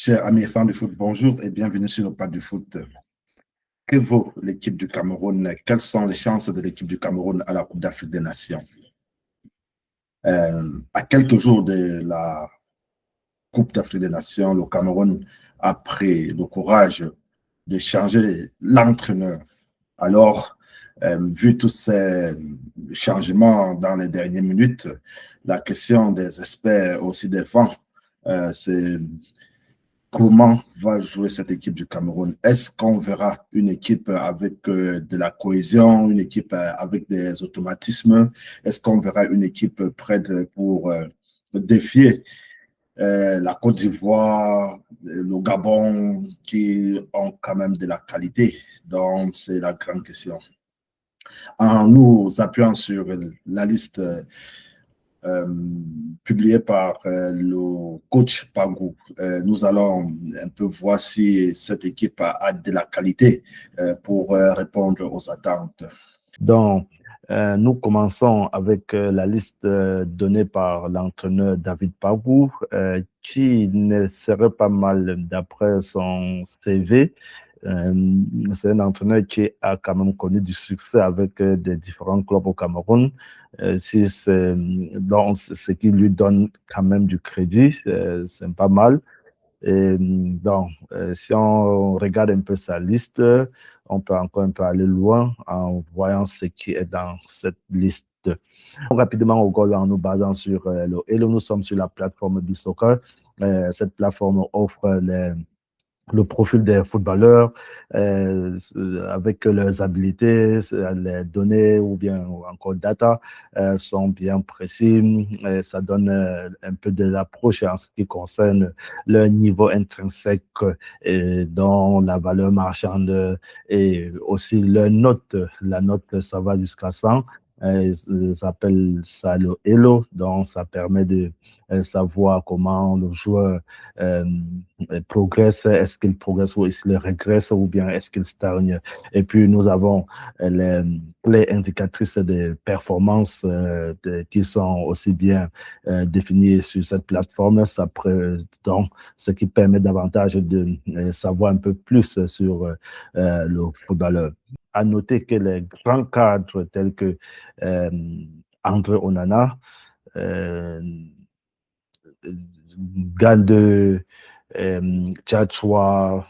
Chers amis et fans du foot, bonjour et bienvenue sur le Pad du foot. Que vaut l'équipe du Cameroun? Quelles sont les chances de l'équipe du Cameroun à la Coupe d'Afrique des Nations? À quelques jours de la Coupe d'Afrique des Nations, le Cameroun a pris le courage de changer l'entraîneur. Alors, vu tous ces changements dans les dernières minutes, la question des experts aussi des fans, c'est comment va jouer cette équipe du Cameroun? Est-ce qu'on verra une équipe avec de la cohésion, une équipe avec des automatismes? Est-ce qu'on verra une équipe prête pour défier la Côte d'Ivoire, le Gabon, qui ont quand même de la qualité? Donc, c'est la grande question. En nous appuyant sur la liste euh, publié par le coach Pangou. Nous allons un peu voir si cette équipe a de la qualité pour répondre aux attentes. Donc, nous commençons avec la liste donnée par l'entraîneur David Pagou, qui ne serait pas mal d'après son CV. C'est un entraîneur qui a quand même connu du succès avec des différents clubs au Cameroun. Donc, ce qui lui donne quand même du crédit, c'est pas mal. Et donc, si on regarde un peu sa liste, on peut encore un peu aller loin en voyant ce qui est dans cette liste. Rapidement au goal en nous basant sur le Hello, nous sommes sur la plateforme du soccer. Cette plateforme offre le profil des footballeurs avec leurs habilités, les données ou bien encore data sont bien précis. Ça donne un peu de l'approche en ce qui concerne leur niveau intrinsèque dans la valeur marchande et aussi leur note. La note, ça va jusqu'à 100. Ils appellent ça le Elo, donc ça permet de savoir comment le joueur progresse, est-ce qu'il progresse ou est-ce qu'il régresse ou bien est-ce qu'il stagne. Et puis nous avons les indicatrices de performance qui sont aussi bien définies sur cette plateforme. Donc, ce qui permet davantage de savoir un peu plus sur le footballeur. À noter que les grands cadres tels que André Onana, Gade, Tchatchoua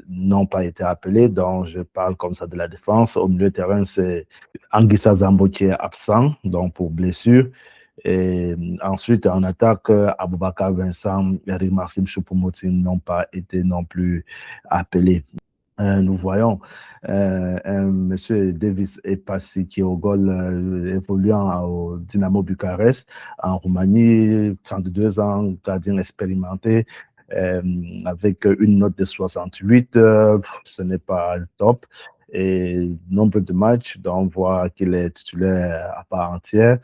n'ont pas été appelés, donc je parle comme ça de la défense. Au milieu de terrain, c'est Anguissa Zambo qui est absent, donc pour blessure. Et ensuite, en attaque, Aboubakar Vincent et Eric Maxime Choupo-Moting n'ont pas été non plus appelés. Nous voyons M. Davis Epassi qui est au goal évoluant au Dynamo Bucarest en Roumanie, 32 ans, gardien expérimenté, avec une note de 68, ce n'est pas top. Et nombre de matchs, donc on voit qu'il est titulaire à part entière.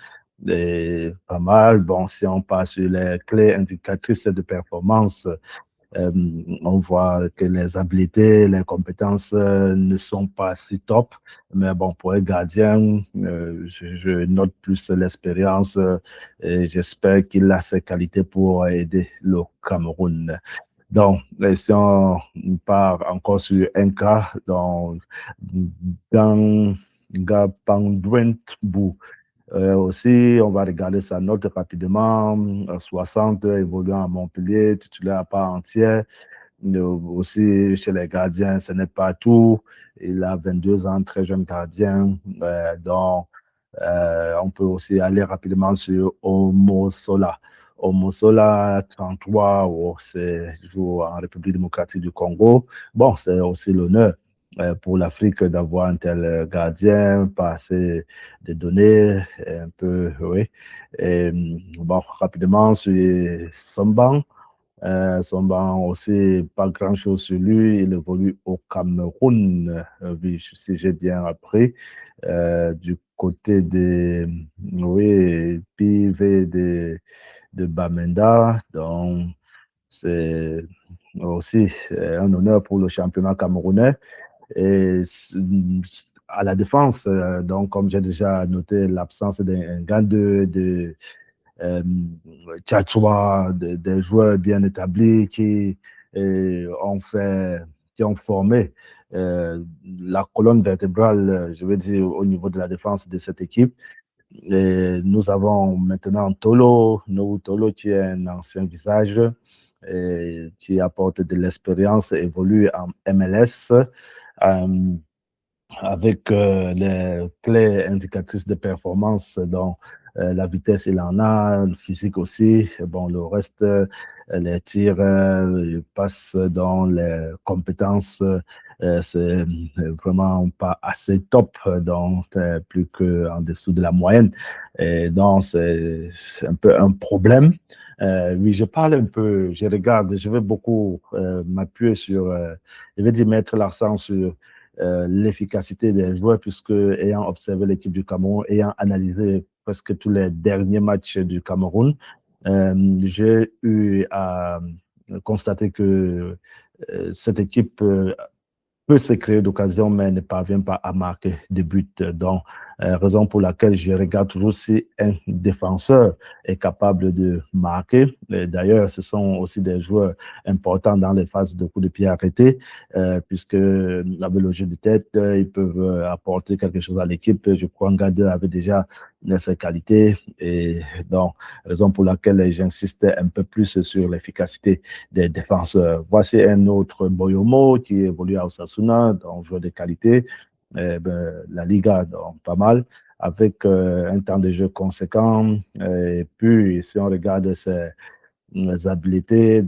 Et pas mal. Bon, si on passe sur les clés indicatrices de performance, on voit que les habiletés, les compétences ne sont pas si top. Mais bon, pour un gardien, je note plus l'expérience et j'espère qu'il a ses qualités pour aider le Cameroun. Donc, si on part encore sur un cas, dans Gapangdwentbu, aussi, on va regarder sa note rapidement. 60, évoluant à Montpellier, titulaire à part entière. Aussi, chez les gardiens, ce n'est pas tout. Il a 22 ans, très jeune gardien. Donc, on peut aussi aller rapidement sur Omosola. Omosola, 33, c'est joue en République démocratique du Congo. Bon, c'est aussi l'honneur pour l'Afrique d'avoir un tel gardien, passer des données, un peu, oui. Et, bon, rapidement, sur Somban. Somban aussi, pas grand-chose sur lui. Il évolue au Cameroun, si j'ai bien appris, du côté des, oui, PV de Bamenda. Donc, c'est aussi un honneur pour le championnat camerounais. Et à la défense, donc comme j'ai déjà noté l'absence d'un gars de Tchatchoua, des joueurs bien établis qui qui ont formé la colonne vertébrale, je veux dire, au niveau de la défense de cette équipe. Et nous avons maintenant Noah Tolo, qui est un ancien visage, qui apporte de l'expérience, évolue en MLS. Avec les clés indicatrices de performance, dont la vitesse, il en a, le physique aussi. Bon, le reste, les tirs, passes dans les compétences, c'est vraiment pas assez top, donc plus qu'en dessous de la moyenne. Et donc, c'est un peu un problème. Oui, je parle un peu, je regarde, je vais beaucoup m'appuyer sur, je vais dire mettre l'accent sur l'efficacité des joueurs, puisque ayant observé l'équipe du Cameroun, ayant analysé presque tous les derniers matchs du Cameroun, j'ai eu à constater que cette équipe peut se créer d'occasion, mais ne parvient pas à marquer des buts. Donc, raison pour laquelle je regarde toujours si un défenseur est capable de marquer. D'ailleurs, ce sont aussi des joueurs importants dans les phases de coups de pied arrêtés, puisque avec le jeu de tête, ils peuvent apporter quelque chose à l'équipe. Je crois que Ngade avait déjà ses qualités, et donc, raison pour laquelle j'insiste un peu plus sur l'efficacité des défenseurs. Voici un autre Boyomo qui évolue à Osasuna, donc joueur de qualité. La Liga, donc pas mal, avec un temps de jeu conséquent. Et puis, si on regarde ses habiletés,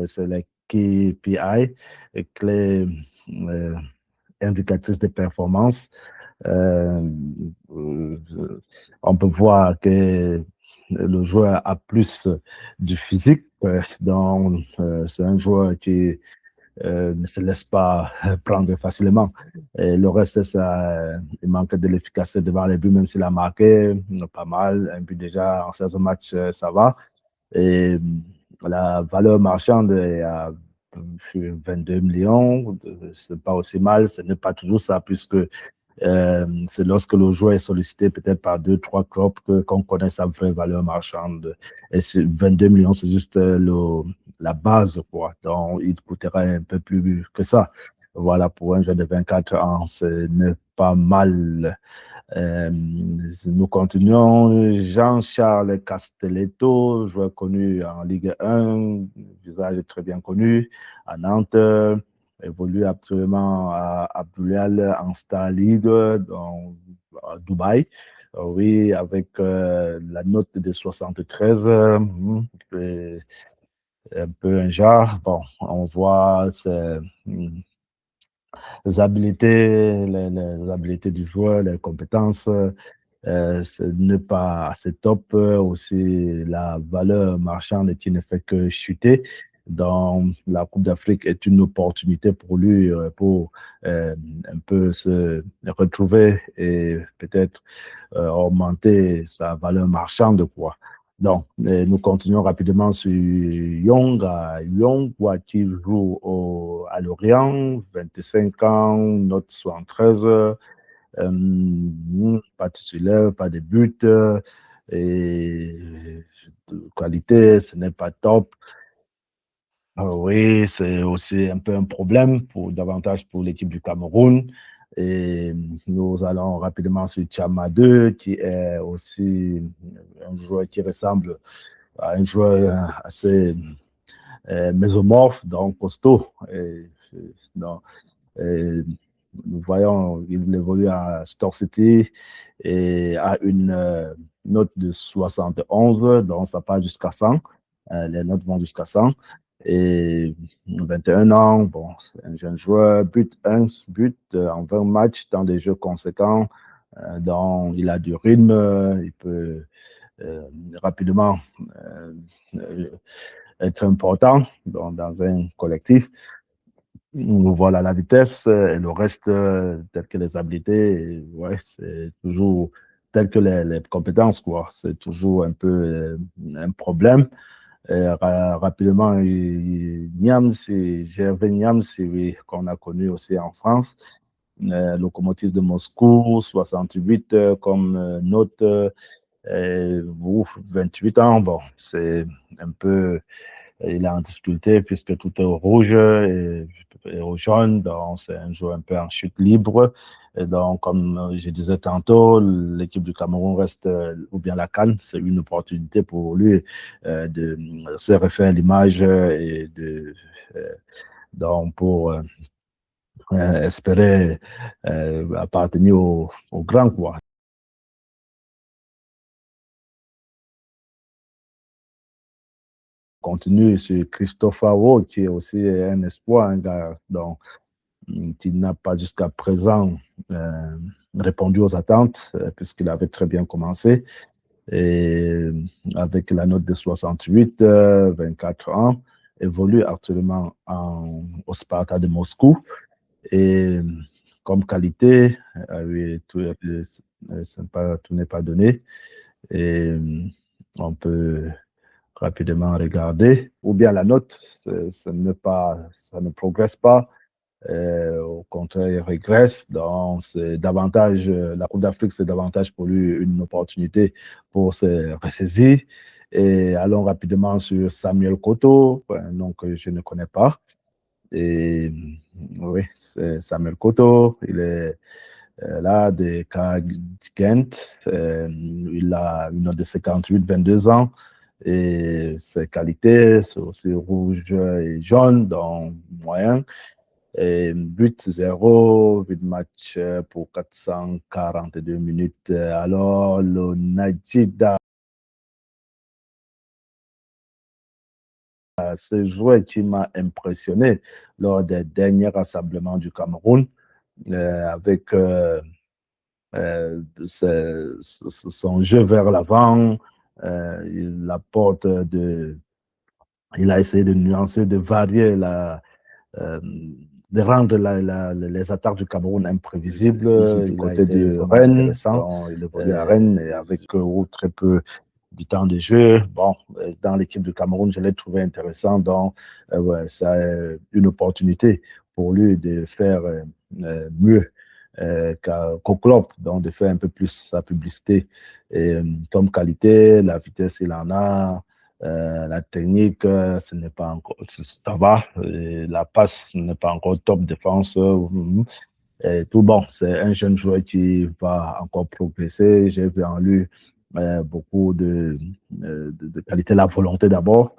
c'est les KPI, les clés indicatrices de performance, on peut voir que le joueur a plus du physique, donc c'est un joueur qui ne se laisse pas prendre facilement. Et le reste, il manque de l'efficacité devant les buts, même s'il a marqué pas mal. Un but déjà en 16 matchs, ça va. Et la valeur marchande est à 22 millions. C'est pas aussi mal. Ce n'est pas toujours ça, puisque c'est lorsque le joueur est sollicité peut-être par 2-3 clubs qu'on connaît sa vraie valeur marchande. Et 22 millions, c'est juste la base, quoi. Donc, il coûterait un peu plus que ça. Voilà, pour un jeune de 24 ans, ce n'est pas mal. Nous continuons. Jean-Charles Castelletto, joueur connu en Ligue 1, visage très bien connu, à Nantes, évolue absolument à Abdoulal en Star League, à Dubaï. Oui, avec la note de 73, c'est un peu un genre. Bon, on voit les habiletés, les habiletés du joueur, les compétences, ce n'est pas assez top. Aussi, la valeur marchande qui ne fait que chuter. Dans la Coupe d'Afrique est une opportunité pour lui pour un peu se retrouver et peut-être augmenter sa valeur marchande, quoi. Donc, nous continuons rapidement sur Young, qui joue à Lorient, 25 ans, note 73, pas titulaire, pas de but, et de qualité, ce n'est pas top. Oui, c'est aussi un peu un problème davantage pour l'équipe du Cameroun. Et nous allons rapidement sur Chama 2, qui est aussi un joueur qui ressemble à un joueur assez mésomorphe, donc costaud. Nous voyons qu'il évolue à Stoke City et a une note de 71, donc ça part jusqu'à 100. Les notes vont jusqu'à 100. Et 21 ans, bon, c'est un jeune joueur, but en 20 matchs dans des jeux conséquents, dont il a du rythme, il peut rapidement être important dans un collectif. Voilà la vitesse et le reste, tel que les habiletés, ouais, c'est toujours tel que les compétences, quoi. C'est toujours un peu un problème. Rapidement, Niams, c'est Gervais Niams, oui, qu'on a connu aussi en France. Locomotive de Moscou, 68 comme note, 28 ans. Bon, c'est un peu il est en difficulté puisque tout est au rouge et au jaune. Donc, c'est un joueur un peu en chute libre. Et donc, comme je disais tantôt, l'équipe du Cameroun reste, ou bien la CAN, c'est une opportunité pour lui de se refaire l'image et donc pour espérer appartenir au grand, quoi. Continue sur Christophe Awo, qui est aussi un espoir, un gars qui n'a pas jusqu'à présent répondu aux attentes, puisqu'il avait très bien commencé. Et avec la note de 68, 24 ans, évolue actuellement au Sparta de Moscou. Et comme qualité, oui, tout n'est pas donné. Et on peut rapidement regarder, ou bien la note, ça ne progresse pas, au contraire, il régresse. Donc, c'est davantage, la Coupe d'Afrique, c'est davantage pour lui une opportunité pour se ressaisir. Et allons rapidement sur Samuel Koto, un nom que je ne connais pas. Et oui, c'est Samuel Koto, il est là de Gent. Il a une note de 58, 22 ans. Et ses qualités, c'est aussi rouge et jaune, donc moyen. Et but 0, but match pour 442 minutes. Alors, le Najida, ce joueur qui m'a impressionné lors des derniers rassemblements du Cameroun, avec son jeu vers l'avant, il apporte il a essayé de nuancer, de varier de rendre les attaques du Cameroun imprévisibles. Du côté de Rennes, il évolue à Rennes et avec très peu du temps de jeu. Bon, dans l'équipe du Cameroun, je l'ai trouvé intéressant. Donc, ouais, c'est une opportunité pour lui de faire mieux qu'au club, donc de faire un peu plus sa publicité. Et comme qualité, la vitesse, il en a. La technique, ce n'est pas encore, ça va. Et la passe n'est pas encore top défense. Et tout bon, c'est un jeune joueur qui va encore progresser. J'ai vu en lui beaucoup de qualité, la volonté d'abord.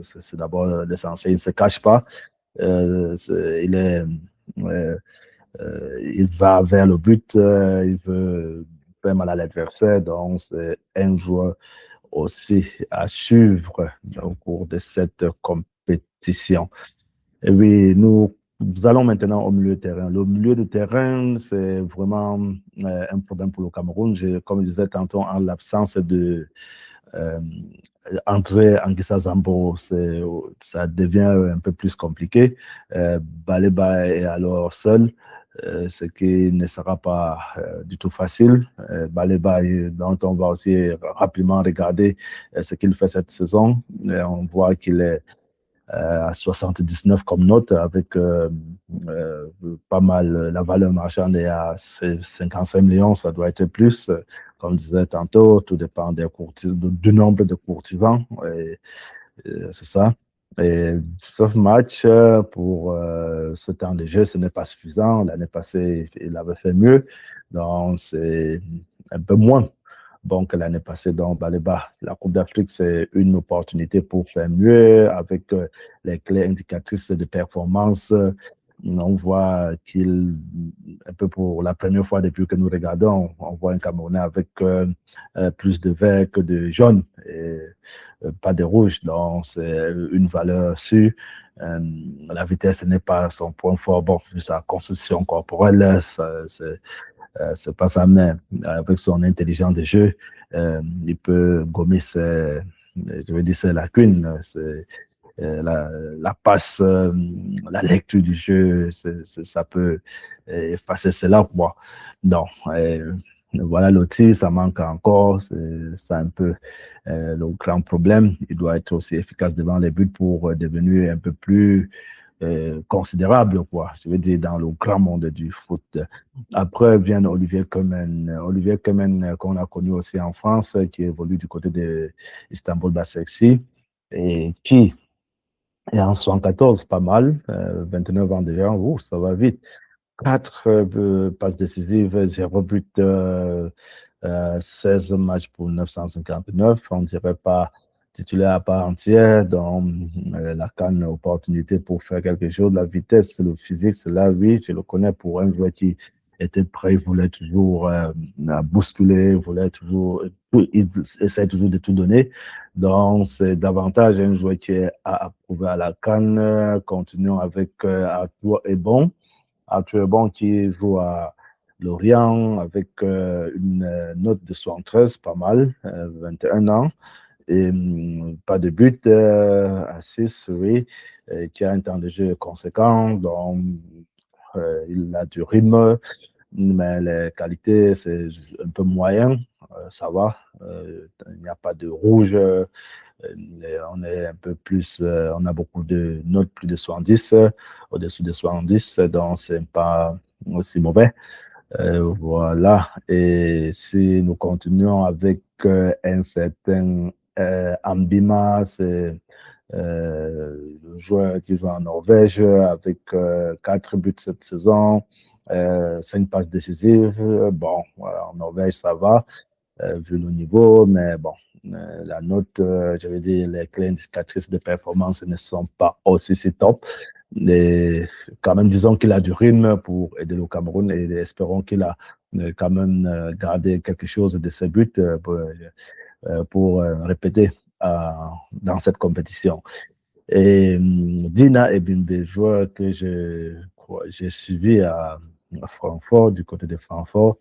C'est d'abord l'essentiel. Il ne se cache pas. Il est il va vers le but, il veut faire mal à l'adversaire, donc c'est un joueur aussi à suivre au cours de cette compétition. Et oui, nous allons maintenant au milieu de terrain. Le milieu de terrain, c'est vraiment un problème pour le Cameroun. Comme je disais tantôt, en l'absence de André Anguissa Zambo, ça devient un peu plus compliqué. Baleba est alors seul, ce qui ne sera pas du tout facile. Baleba, dont on va aussi rapidement regarder ce qu'il fait cette saison. On voit qu'il est à 79 comme note, avec pas mal, la valeur marchande est à 55 millions, ça doit être plus. Comme je disais tantôt, tout dépend du nombre de courtisans, c'est ça. Et ce match, pour ce temps de jeu, ce n'est pas suffisant. L'année passée, il avait fait mieux, donc c'est un peu moins bon que l'année passée. Donc, Baleba, la Coupe d'Afrique, c'est une opportunité pour faire mieux avec les clés indicatrices de performance. On voit qu'il, un peu pour la première fois depuis que nous regardons, on voit un Camerounais avec plus de vert que de jaune et pas de rouge. Donc, c'est une valeur sûre. La vitesse n'est pas son point fort. Bon, vu sa constitution corporelle, c'est pas sa main. Avec son intelligence de jeu, il peut gommer ses lacunes. La passe, la lecture du jeu, ça peut effacer cela pour moi. Donc, voilà, l'outil, ça manque encore. C'est un peu le grand problème. Il doit être aussi efficace devant les buts pour devenir un peu plus considérable, quoi. Je veux dire, dans le grand monde du foot. Après vient Olivier Kemen. Olivier Kemen, qu'on a connu aussi en France, qui évolue du côté de Istanbul Basaksehir et qui Et en 74, pas mal, 29 ans déjà, ça va vite. 4 passes décisives, 0 but, 16 matchs pour 959. On ne dirait pas titulaire à part entière. Dans la CAN, opportunité pour faire quelque chose. La vitesse, le physique, c'est là, oui, je le connais pour un joueur qui était prêt, il voulait toujours bousculer, voulait toujours, il essaie toujours de tout donner. Donc, c'est davantage un joueur qui est à approuver à la CAN. Continuons avec Arthur Ebon. Arthur Ebon qui joue à Lorient avec une note de 73, pas mal, 21 ans. Et pas de but à 6, oui, qui a un temps de jeu conséquent, donc il a du rythme, mais les qualités, c'est un peu moyen, ça va, il n'y a pas de rouge, on est un peu plus, on a beaucoup de notes, plus de 70, au-dessus de 70, donc c'est pas aussi mauvais. Voilà, et si nous continuons avec un certain Ambima, c'est le joueur qui joue en Norvège avec 4 buts cette saison, 5 passes décisives. Bon, voilà, en Norvège, ça va, vu le niveau, mais bon, la note, je veux dire, les clés indicatrices de performance ne sont pas aussi si top. Mais quand même, disons qu'il a du rythme pour aider le Cameroun et espérons qu'il a quand même gardé quelque chose de ses buts pour répéter dans cette compétition. Et Dina Ebimbe, joueur que j'ai suivi à Francfort, du côté de Francfort.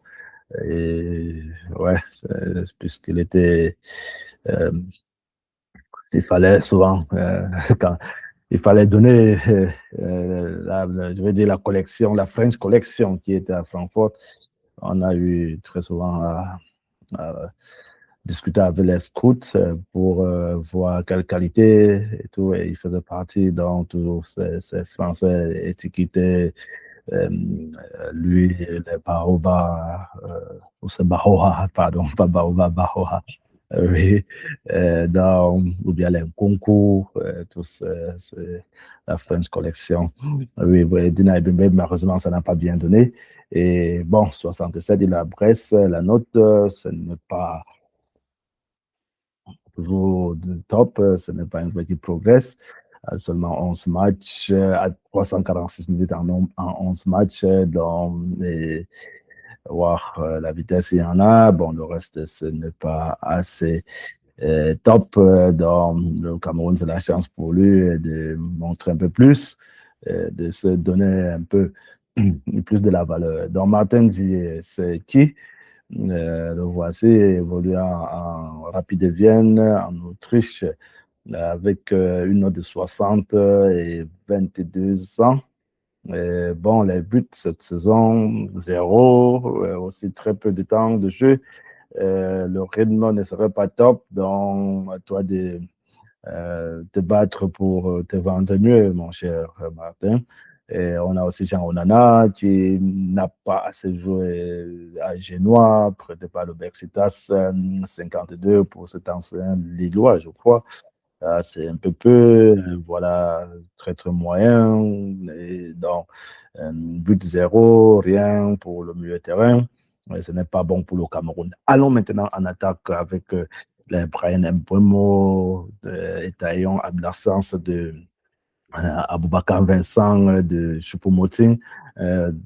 Et ouais, puisqu'il était, euh, il fallait souvent, quand il fallait donner, je veux dire, la collection, la French Collection qui était à Francfort. On a eu très souvent à discuter avec les scouts pour voir quelle qualité et tout. Et il faisait partie dans toujours ces Français étiquetés. Lui, les Baoba, ou c'est Bahoha, pardon, pas Baoba, Bahoha. Oui, ou bien les concours, tous, c'est la French Collection. Oui, oui, Dina Ebimbe, malheureusement, ça n'a pas bien donné. Et bon, 67, il a Brest, la note, ce n'est pas toujours top, ce n'est pas un joueur qui progresse. Seulement 11 matchs, à 346 minutes en 11 matchs. Donc, wow, la vitesse, il y en a. Bon, le reste, ce n'est pas assez top. Dans le Cameroun, c'est la chance pour lui de montrer un peu plus, de se donner un peu plus de la valeur. Donc, Martin Zillier, c'est qui? Le voici évoluer en Rapide Vienne, en Autriche, avec une note de 60 et 22 ans. Et bon, les buts cette saison, 0, aussi très peu de temps de jeu. Le rythme ne serait pas top, donc à toi de te battre pour te vendre mieux, mon cher Martin. Et on a aussi Jean Onana qui n'a pas assez joué à Génois, prêté par le Bexitas, 52 pour cet ancien Lillois, je crois. C'est un peu peu, voilà, très très moyen. Et donc, but 0, rien pour le milieu de terrain. Ce n'est pas bon pour le Cameroun. Allons maintenant en attaque avec les Brian Mbeumo et Taillon en l'absence de Aboubakar Vincent de Choupo-Moting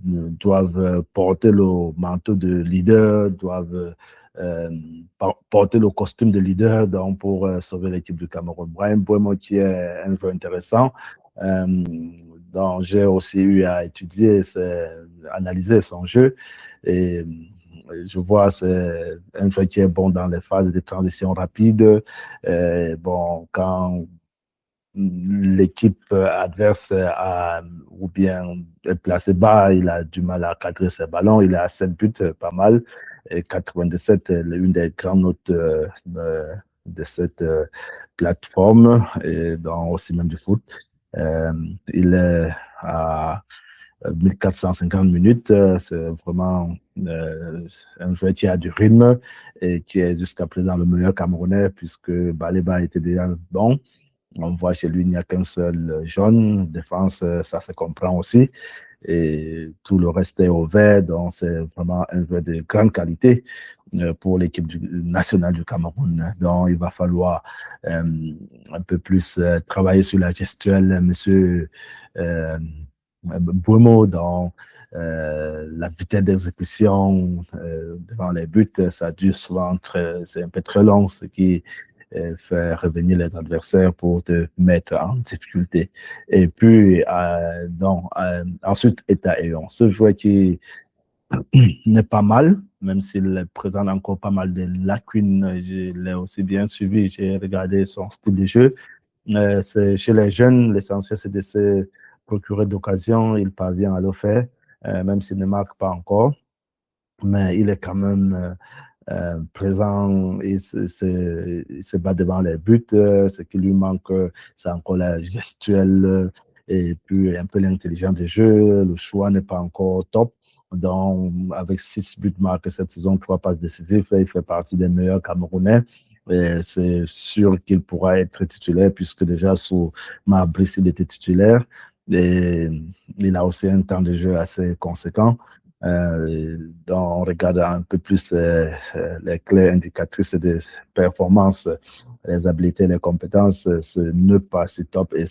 doivent porter le manteau de leader, doivent porter le costume de leader donc, pour sauver l'équipe du Cameroun. Brian Mbeumo qui est un joueur intéressant, dont j'ai aussi eu à étudier, analyser son jeu et je vois c'est un joueur qui est bon dans les phases de transition rapide. Bon, quand l'équipe adverse ou bien est placée bas, il a du mal à cadrer ses ballons, il est à 7 buts, pas mal, et 97 est l'une des grandes notes de cette plateforme, et dans aussi même du foot. Il est à 1450 minutes, c'est vraiment un joueur qui a du rythme et qui est jusqu'à présent le meilleur Camerounais puisque Baleba était déjà bon. On voit chez lui, il n'y a qu'un seul jaune. Défense, ça se comprend aussi. Et tout le reste est au vert. Donc, c'est vraiment un joueur de grande qualité pour l'équipe nationale du Cameroun. Donc, il va falloir un peu plus travailler sur la gestuelle, monsieur Bruno, dans la vitesse d'exécution devant les buts. Ça dure souvent, c'est un peu très long, ce qui faire revenir les adversaires pour te mettre en difficulté. Et puis, ensuite, Eta Eon, ce joueur qui n'est pas mal, même s'il présente encore pas mal de lacunes. Je l'ai aussi bien suivi, j'ai regardé son style de jeu. Chez les jeunes, l'essentiel, c'est de se procurer d'occasion. Il parvient à le faire, même s'il ne marque pas encore. Mais il est quand même présent, il se bat devant les buts. Ce qui lui manque, c'est encore la gestuelle et puis un peu l'intelligence du jeu. Le choix n'est pas encore top. Donc, avec 6 buts marqués cette saison, 3 passes décisives, il fait partie des meilleurs Camerounais. C'est sûr qu'il pourra être titulaire puisque déjà sous Mabrice, il était titulaire. Et il a aussi un temps de jeu assez conséquent. Donc, on regarde un peu plus les clés indicatrices des performances, les habiletés, les compétences, ce n'est pas si top et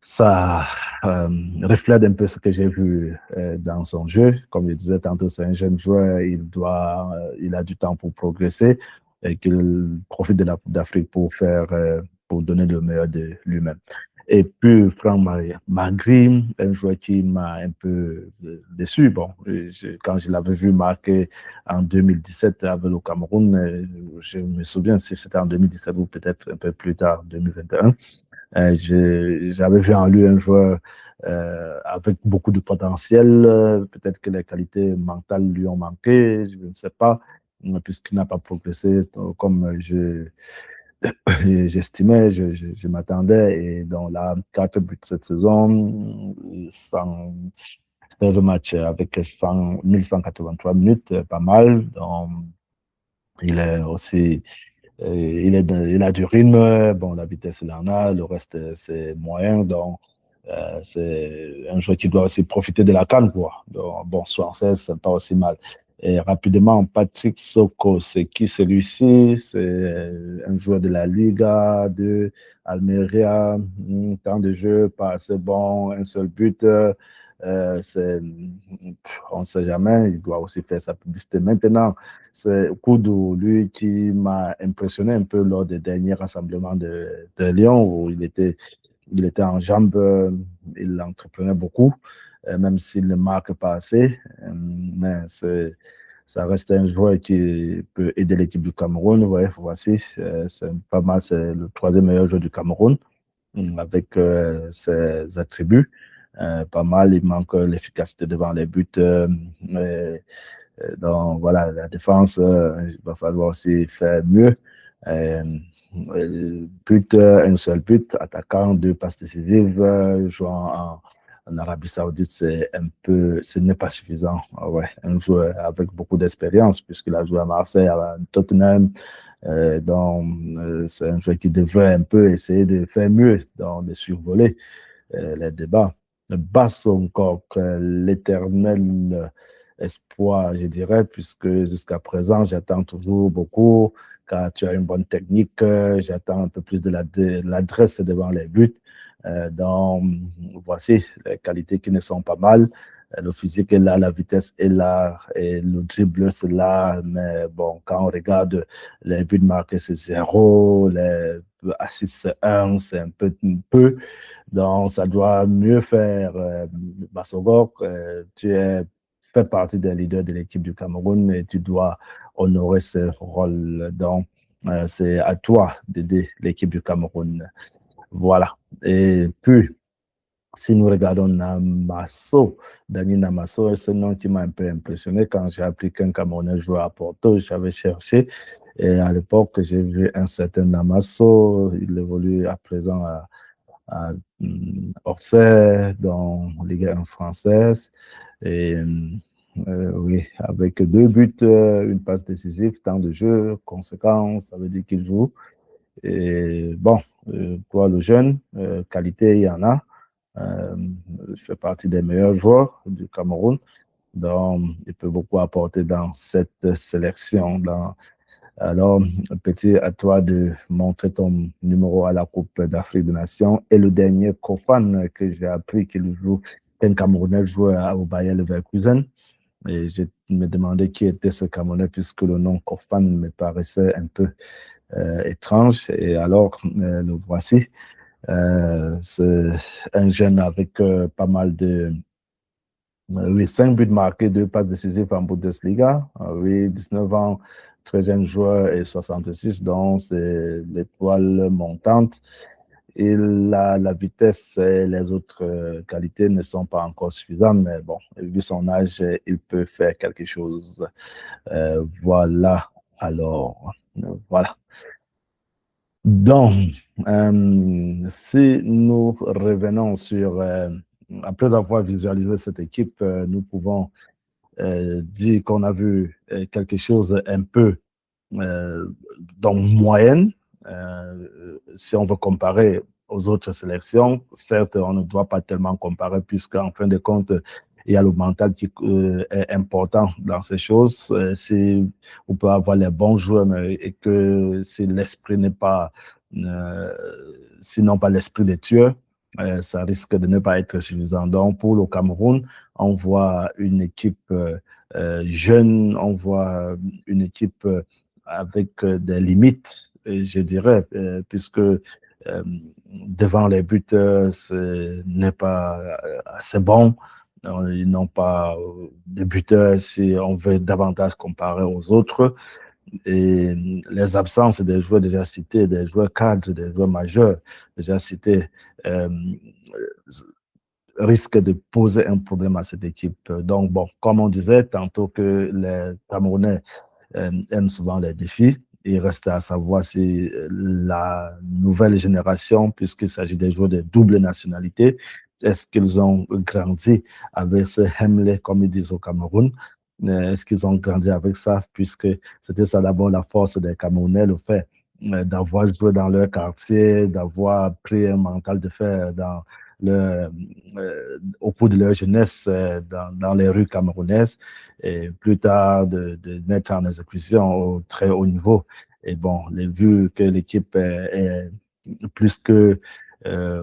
ça reflète un peu ce que j'ai vu dans son jeu. Comme je disais tantôt, c'est un jeune joueur, il a du temps pour progresser et qu'il profite de la Coupe d'Afrique pour donner le meilleur de lui-même. Et puis, Franck Magri, un joueur qui m'a un peu déçu. Bon, quand je l'avais vu marquer en 2017 avec le Cameroun, je me souviens si c'était en 2017 ou peut-être un peu plus tard, 2021. J'avais vu en lui un joueur avec beaucoup de potentiel. Peut-être que les qualités mentales lui ont manqué, je ne sais pas, puisqu'il n'a pas progressé comme j'estimais, je m'attendais. Et dans la 4 buts cette saison, 16 matchs avec 1183 minutes, pas mal. Donc, il est aussi il a du rythme, bon, la vitesse, il en a, le reste, c'est moyen. Donc, c'est un joueur qui doit aussi profiter de la canne, quoi. Donc, bon, 16, c'est pas aussi mal. Et rapidement, Patrick Soko, c'est qui celui-ci? C'est un joueur de la Liga de Almeria, temps de jeu, pas assez bon, un seul but. On ne sait jamais, il doit aussi faire sa publicité. Maintenant, c'est Koudou, lui, qui m'a impressionné un peu lors des derniers rassemblements de Lyon, où il était en jambes, il entreprenait beaucoup, même s'il ne marque pas assez. Mais ça reste un joueur qui peut aider l'équipe du Cameroun. Ouais, voici, c'est pas mal, c'est le troisième meilleur joueur du Cameroun, avec ses attributs. Pas mal, il manque l'efficacité devant les buts. Donc voilà, la défense, il va falloir aussi faire mieux. Euh, un seul but, attaquant, 2 passes décisives, jouant en Arabie Saoudite, ce n'est pas suffisant. Ouais, un joueur avec beaucoup d'expérience, puisqu'il a joué à Marseille, à Tottenham. Donc, c'est un joueur qui devrait un peu essayer de faire mieux, donc de survoler les débats. Basson Cork, l'éternel espoir, je dirais, puisque jusqu'à présent, j'attends toujours beaucoup. Car tu as une bonne technique, j'attends un peu plus de l'adresse devant les buts. Donc, voici les qualités qui ne sont pas mal. Le physique est là, la vitesse est là, et le dribble c'est là. Mais bon, quand on regarde les buts marqués, c'est 0, les assists c'est 1, c'est un peu. Donc, ça doit mieux faire. Bassogok, fais partie des leaders de l'équipe du Cameroun et tu dois honorer ce rôle. Donc, c'est à toi d'aider l'équipe du Cameroun. Voilà. Et puis, si nous regardons Namasso, Dani Namasso, c'est un nom qui m'a un peu impressionné quand j'ai appris qu'un Camerounais jouait à Porto. J'avais cherché et à l'époque, j'ai vu un certain Namasso. Il évolue à présent à Orsay, dans Ligue 1 française. Et oui, avec 2 buts, une passe décisive, temps de jeu conséquent, ça veut dire qu'il joue. Et bon, pour le jeune, qualité, il y en a. Il fait partie des meilleurs joueurs du Cameroun. Donc, il peut beaucoup apporter dans cette sélection. Alors, petit, à toi de montrer ton numéro à la Coupe d'Afrique des Nations. Et le dernier, Kofan, que j'ai appris qu'il joue, un Camerounais joue au Bayer Leverkusen. Et je me demandais qui était ce Camerounais puisque le nom Kofan me paraissait un peu étrange. Et alors, le voici. C'est un jeune avec pas mal de... oui, 5 buts marqués, 2 passes décisives en Bundesliga. Oui, 19 ans, très jeune joueur et 66, donc c'est l'étoile montante. Et la vitesse et les autres qualités ne sont pas encore suffisantes, mais bon, vu son âge, il peut faire quelque chose. Voilà, alors, voilà. Donc, si nous revenons sur, après avoir visualisé cette équipe, nous pouvons dire qu'on a vu quelque chose un peu dans moyenne. Si on veut comparer aux autres sélections, certes, on ne doit pas tellement comparer puisqu'en fin de compte, il y a le mental qui est important dans ces choses. Si on peut avoir les bons joueurs et que si l'esprit n'est pas, sinon pas l'esprit des tueurs, ça risque de ne pas être suffisant. Donc, pour le Cameroun, on voit une équipe jeune, on voit une équipe avec des limites, je dirais, puisque devant les buteurs, ce n'est pas assez bon. Ils n'ont pas de buteurs si on veut davantage comparer aux autres. Et les absences des joueurs déjà cités, des joueurs cadres, des joueurs majeurs déjà cités, risquent de poser un problème à cette équipe. Donc, bon, comme on disait tantôt que les Camerounais aiment souvent les défis. Il reste à savoir si la nouvelle génération, puisqu'il s'agit des joueurs de double nationalité, est-ce qu'ils ont grandi avec ce Hemley, comme ils disent au Cameroun? Est-ce qu'ils ont grandi avec ça, puisque c'était ça d'abord la force des Camerounais, le fait d'avoir joué dans leur quartier, d'avoir pris un mental de fer au cours de leur jeunesse dans les rues camerounaises et plus tard de mettre en exécution au très haut niveau. Et bon, vu que l'équipe est plus que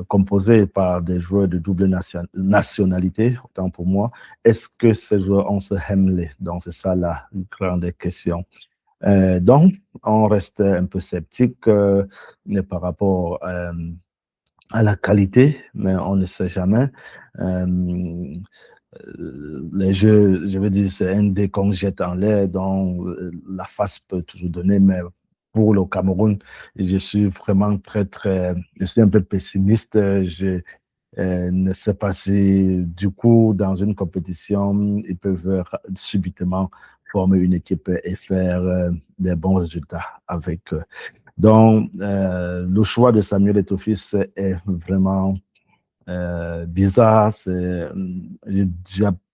composée par des joueurs de double nationalité, autant pour moi, est-ce que ces joueurs ont ce Hemley? Donc, c'est ça la grande question. Donc, on reste un peu sceptique par rapport à la qualité, mais on ne sait jamais. Les jeux, je veux dire, c'est un dé qu'on jette en l'air, dont la face peut toujours donner, mais pour le Cameroun, je suis vraiment je suis un peu pessimiste. Je ne sais pas si, du coup, dans une compétition, ils peuvent subitement former une équipe et faire des bons résultats avec eux. Donc, le choix de Samuel Eto'o-Fils est vraiment bizarre.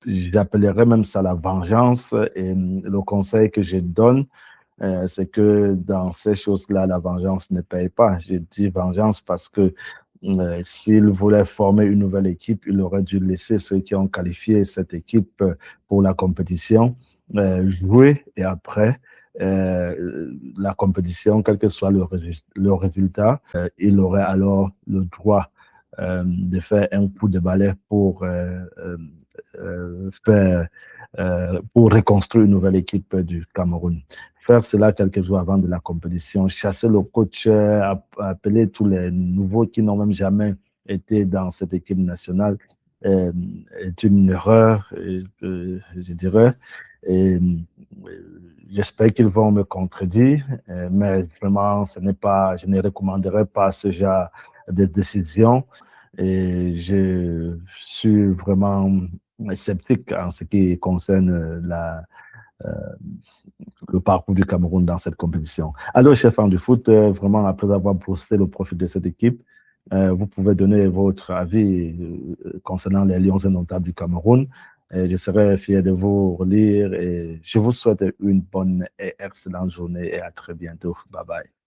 J'appellerais même ça la vengeance. Et le conseil que je donne, c'est que dans ces choses-là, la vengeance ne paye pas. Je dis vengeance parce que s'il voulait former une nouvelle équipe, il aurait dû laisser ceux qui ont qualifié cette équipe pour la compétition jouer et après la compétition, quel que soit le résultat, il aurait alors le droit de faire un coup de balai pour pour reconstruire une nouvelle équipe du Cameroun. Faire cela quelques jours avant de la compétition, chasser le coach, appeler tous les nouveaux qui n'ont même jamais été dans cette équipe nationale est une erreur, je dirais. Et j'espère qu'ils vont me contredire, mais vraiment, je ne recommanderais pas ce genre de décision. Et je suis vraiment sceptique en ce qui concerne le parcours du Cameroun dans cette compétition. Alors, chef fan du foot, vraiment, après avoir boosté le profil de cette équipe, vous pouvez donner votre avis concernant les Lions indomptables du Cameroun. Je serai fier de vous relire et je vous souhaite une bonne et excellente journée et à très bientôt. Bye bye.